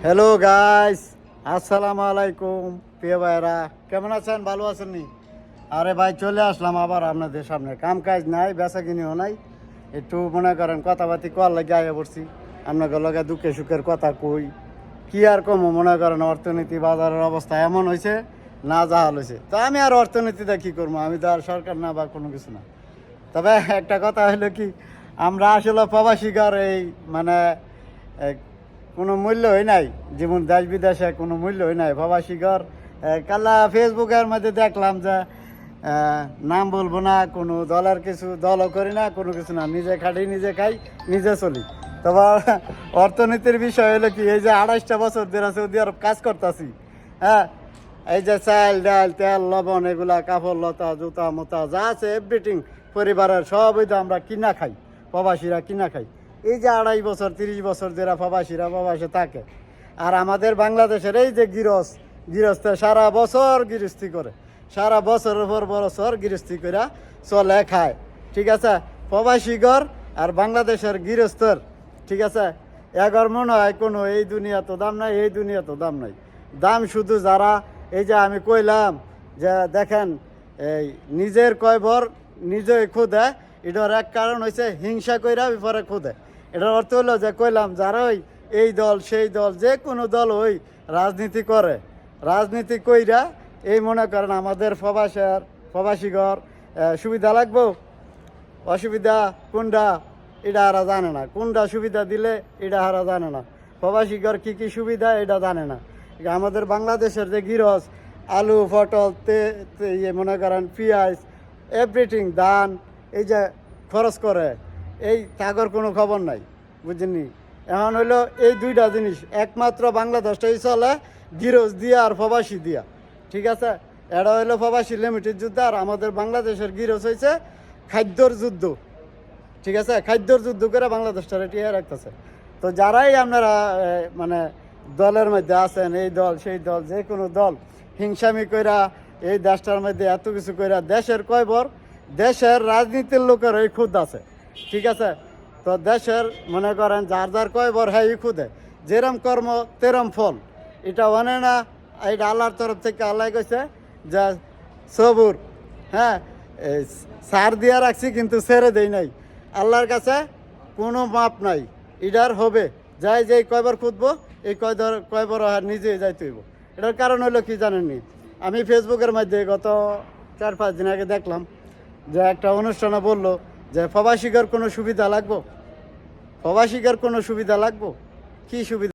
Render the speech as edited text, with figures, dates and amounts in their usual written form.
Hello guys, আসসালামু আলাইকুম। প্রিয় ভাইরা, কেমন আছেন? ভালো আছেন নি? আরে ভাই, চলে আসলাম আবার আপনাদের সামনে। কাম কাজ নাই, বেচা কিনিও নাই, একটু মনে করেন কথাবার্তি কর লাগে আগে পড়ছি। আপনাকে লগে দুঃখে সুখের কথা কই, কি আর কমো, মনে করেন অর্থনীতি বাজারের অবস্থা এমন হয়েছে, না জাহাল হয়েছে। তো আমি আর অর্থনীতিটা কী করবো, আমি তো আর সরকার না বা কোনো কিছু না। তবে একটা কথা হলো কি, আমরা আসলে প্রবাসীকার এই মানে কোনো মূল্যই নাই, যেমন দেশ বিদেশে কোনো মূল্যই নাই প্রবাসীগর। কাল্লা ফেসবুকের মধ্যে দেখলাম যে নাম বলবো না, কোনো দলের কিছু দলও করি না, কোনো কিছু না, নিজে খাটি, নিজে খাই, নিজে চলি। তবে অর্থনীতির বিষয় হলো কি, এই যে 28টা বছর ধরে সৌদি আরব কাজ করতেছি, হ্যাঁ, এই যে চাল ডাল তেল লবণ এগুলা, কাপড় লতা জুতা মোতা যা আছে এভরিথিং পরিবারের সবই তো আমরা কিনা খাই, প্রবাসীরা কিনা খাই। এই যে 28 বছর 30 বছর ধরে প্রবাসীরা প্রবাসে থাকে। আর আমাদের বাংলাদেশের এই যে গৃহস্থ সারা বছর গৃহস্থী করে, সারা বছরের পর বছর গৃহস্থী করে চলে খায়, ঠিক আছে। প্রবাসীগর আর বাংলাদেশের গৃহস্থর, ঠিক আছে, এগর মনে হয় কোনো এই দুনিয়া তো দাম নাই, এই দুনিয়া তো দাম নাই। দাম শুধু যারা, এই যে আমি কইলাম যে দেখেন, এই নিজের কয়বর নিজেই খুদে, এটার এক কারণ হয়েছে হিংসা কইরা বিপরে খুদে। এটার অর্থ হলো যে কইলাম যারা ওই এই দল সেই দল যে কোনো দল ওই রাজনীতি করে, রাজনীতি কইরা এই মনে করেন আমাদের প্রবাসীগর সুবিধা লাগবো, অসুবিধা কোনটা এটা হারা জানে না, কোনটা সুবিধা দিলে এটা হারা জানে না, প্রবাসীগর কী কী সুবিধা এটা জানে না। আমাদের বাংলাদেশের যে গৃহস্থ আলু পটল ইয়ে মনে করেন পেঁয়াজ এভরিথিং ধান এই যে খরচ করে, এই তাগর কোনো খবর নাই, বুঝলেনি। এখন হইলো এই দুইটা জিনিস একমাত্র বাংলাদেশটাই চলে, গৃহস্থ দিয়া আর প্রবাসী দিয়া, ঠিক আছে। এটা হইলো প্রবাসী লিমিটেড যুদ্ধ, আর আমাদের বাংলাদেশের গৃহস্থ হয়েছে খাদ্যর যুদ্ধ, ঠিক আছে। খাদ্যর যুদ্ধ করে বাংলাদেশটা টিয়ে রাখতেছে। তো যারাই আপনারা মানে দলের মধ্যে আছেন, এই দল সেই দল যে কোনো দল, হিংসামি কইরা এই দেশটার মধ্যে এত কিছু কইরা দেশের কয়বর, দেশের রাজনীতির লোকের এই খুদ আছে, ঠিক আছে। তো দেশের মনে করেন যার যার কয়বর হ্যাঁ এই খুদে, যেরম কর্ম তেরম ফল, এটা মানে না, এটা আল্লাহর তরফ থেকে আল্লাহ কইছে যে সবুর, হ্যাঁ, সার দিয়া রাখছি কিন্তু ছেড়ে দেই নাই। আল্লাহর কাছে কোনো মাপ নাই, ইডার হবে যাই যেই কয়বার খুঁজবো, এই কয়বার আর নিজে যাইতে হইব। এটার কারণ হলো কি জানেননি, আমি ফেসবুকের মধ্যে গত 4-5 দিন আগে দেখলাম যে একটা অনুষ্ঠানে বললো যে প্রবাসীদের কোনো সুবিধা লাগবো, প্রবাসীদের কোনো সুবিধা লাগবো, কি সুবিধা?